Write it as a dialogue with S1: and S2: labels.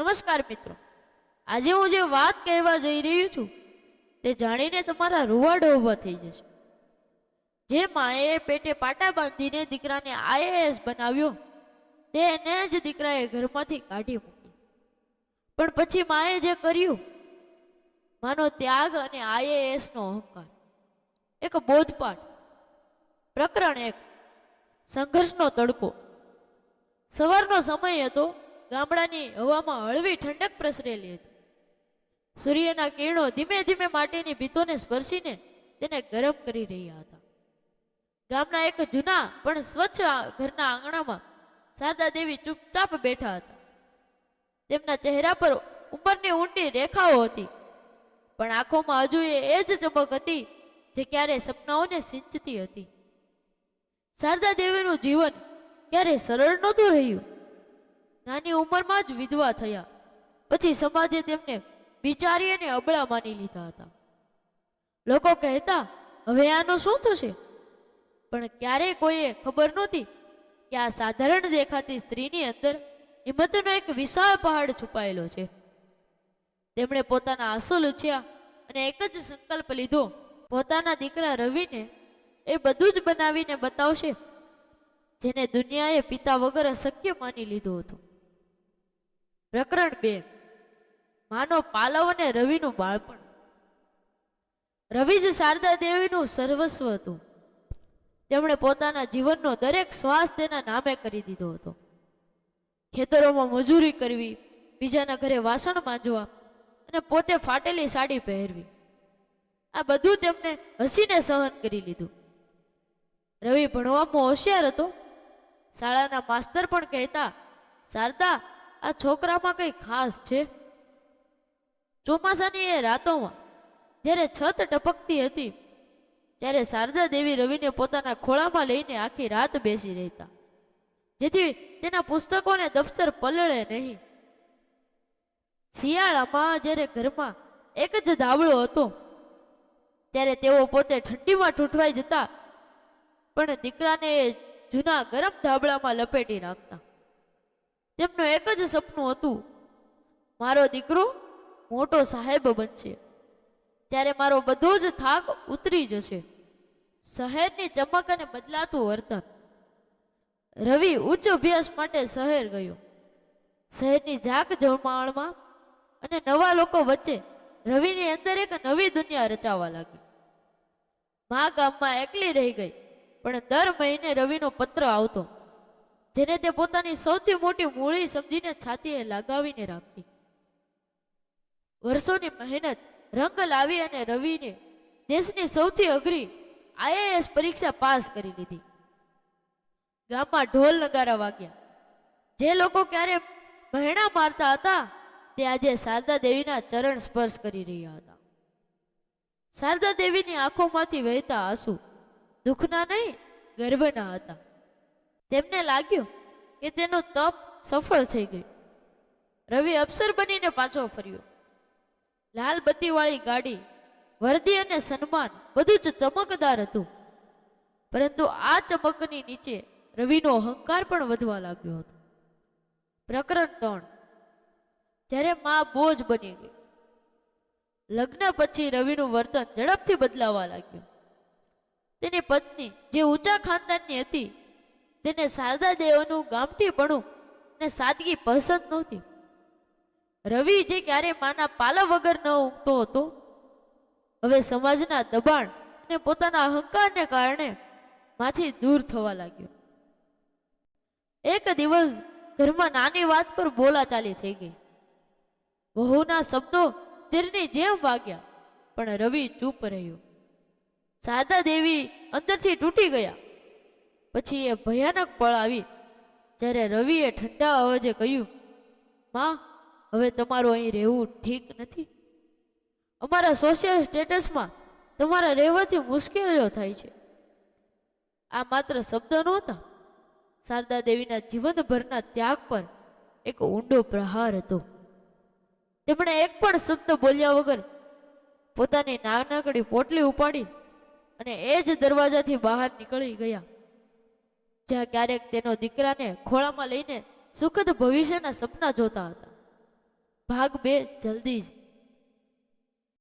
S1: નમસ્કાર મિત્રો, આજે હું જે વાત કહેવા જઈ રહ્યું છું તે જાણીને તમારા રૂવાડા ઊભા થઈ જશે. જે માએ પેટે પાટા બાંધીને દીકરાને આઈએએસ બનાવ્યો તેને જ દીકરાએ ઘરમાંથી કાઢી મૂકી. પણ પછી માએ જે કર્યું, માનો ત્યાગ અને આઈએએસનો અહંકાર. એક બોધપાઠ. પ્રકરણ 1. સંઘર્ષનો તડકો. સવારનો સમય હતો. ગામડાની હવામાં હળવી ઠંડક પ્રસરેલી હતી. સૂર્યના કિરણો ધીમે ધીમે માટીની ભીતોને સ્પર્શીને તેને ગરમ કરી રહ્યા હતા. ગામના એક જૂના પણ સ્વચ્છ ઘરના આંગણામાં શારદા દેવી ચૂપચાપ બેઠા હતા. તેમના ચહેરા પર ઉંમરની ઊંડી રેખાઓ હતી, પણ આંખોમાં હજુ એ જ ચમક હતી જે ક્યારેય સપનાઓને સિંચતી હતી. શારદા દેવીનું જીવન ક્યારેય સરળ નહોતું રહ્યું. નાની ઉંમરમાં જ વિધવા થયા. પછી સમાજે તેમને બિચારી અને અબળા માની લીધા હતા. લોકો કહેતા, હવે આનું શું થશે? પણ ક્યારેય કોઈએ ખબર નહોતી કે આ સાધારણ દેખાતી સ્ત્રીની અંદર હિંમતનો એક વિશાળ પહાડ છુપાયેલો છે. તેમણે પોતાના આંસુ લૂછ્યા અને એક જ સંકલ્પ લીધો, પોતાના દીકરા રવિને એ બધું જ બનાવીને બતાવશે જેને દુનિયાએ પિતા વગર અશક્ય માની લીધું હતું. પ્રકરણ 2. માનો પાલવ અને રવિનું બાળપણ. રવિ જ શારદા દેવીનું સર્વસ્વ હતું. તેમણે પોતાના જીવનનો દરેક શ્વાસ તેના નામે કરી દીધો હતો. ખેતરોમાં મજૂરી કરવી, બીજાના ઘરે વાસણ માંજવા અને પોતે ફાટેલી સાડી પહેરવી, આ બધું તેમને હસીને સહન કરી લીધું. રવિ ભણવામાં હોશિયાર હતો. શાળાના માસ્તર પણ કહેતા, શારદા, આ છોકરામાં કંઈ ખાસ છે. ચોમાસાની એ રાતોમાં જ્યારે છત ટપકતી હતી ત્યારે શારદા દેવી રવિને પોતાના ખોળામાં લઈને આખી રાત બેસી રહેતા, જેથી તેના પુસ્તકોને દફતર પલળે નહીં. શિયાળામાં જ્યારે ઘરમાં એક જ ધાબળો હતો ત્યારે તેઓ પોતે ઠંડીમાં ઠૂંઠવાઈ જતા, પણ દીકરાને જૂના ગરમ ધાબળામાં લપેટી રાખતા. તેમનું એક જ સપનું હતું, મારો દીકરો મોટો સાહેબ બનશે ત્યારે મારો બધો જ થાક ઉતરી જશે. શહેરની ચમક અને બદલાતું વર્તન. રવિ ઉચ્ચ અભ્યાસ માટે શહેર ગયો. શહેરની જાક જમાળમાં અને નવા લોકો વચ્ચે રવિની અંદર એક નવી દુનિયા રચાવા લાગી. મા ગામમાં એકલી રહી ગઈ, પણ દર મહિને રવિનો પત્ર આવતો, જેને તે પોતાની સૌથી મોટી મૂડી સમજીને છાતીએ લગાવીને રાખતી. વર્ષોની મહેનત રંગ લાવી અને રવિને દેશની સૌથી અઘરી આઈએએસ પરીક્ષા પાસ કરી લીધી. ગામમાં ઢોલ નગારા વાગ્યા. જે લોકો ક્યારે મહેણા મારતા હતા તે આજે શારદા દેવીના ચરણ સ્પર્શ કરી રહ્યા હતા. શારદા દેવીની આંખોમાંથી વહેતા આંસુ દુઃખના નહીં, ગર્વના હતા. તેમને લાગ્યું કે તેનું તપ સફળ થઈ ગયું. રવિ અફસર બનીને પાછો ફર્યો. લાલ બત્તીવાળી ગાડી, વર્દી અને સન્માન બધું જ ચમકદાર હતું. પરંતુ આ ચમકની નીચે રવિનો અહંકાર પણ વધવા લાગ્યો હતો. પ્રકરણ 3. જ્યારે મા બોજ બની ગઈ. લગ્ન પછી રવિનું વર્તન ઝડપથી બદલાવા લાગ્યું. તેની પત્ની જે ઊંચા ખાનદાનની હતી તેને શારદા દેવનું ગામઠીપણું અને સાદગી પસંદ નહોતી. રવિ જે ક્યારે માના પાલા વગર ન ઊંઘતો હતો, હવે સમાજના દબાણ અને પોતાના અહંકારને કારણે માંથી દૂર થવા લાગ્યો. એક દિવસ ઘરમાં નાની વાત પર બોલાચાલી થઈ ગઈ. વહુના શબ્દો તીરની જેમ વાગ્યા, પણ રવિ ચૂપ રહ્યો. શારદા દેવી અંદરથી તૂટી ગયા. પછી એ ભયાનક પળ આવી જ્યારે રવિએ ઠંડા અવાજે કહ્યું, માં, હવે તમારું અહીં રહેવું ઠીક નથી. અમારા સોશિયલ સ્ટેટસમાં તમારા રહેવાથી મુશ્કેલીઓ થાય છે. આ માત્ર શબ્દ નહોતા, શારદા દેવીના જીવનભરના ત્યાગ પર એક ઊંડો પ્રહાર હતો. તેમણે એક પણ શબ્દ બોલ્યા વગર પોતાની નાનકડી પોટલી ઉપાડી અને એ જ દરવાજાથી બહાર નીકળી ગયા, જ્યાં ક્યારેક તેનો દીકરાને ખોળામાં લઈને સુખદ ભવિષ્યના સપના જોતા હતા. ભાગ 2 જલ્દી જ.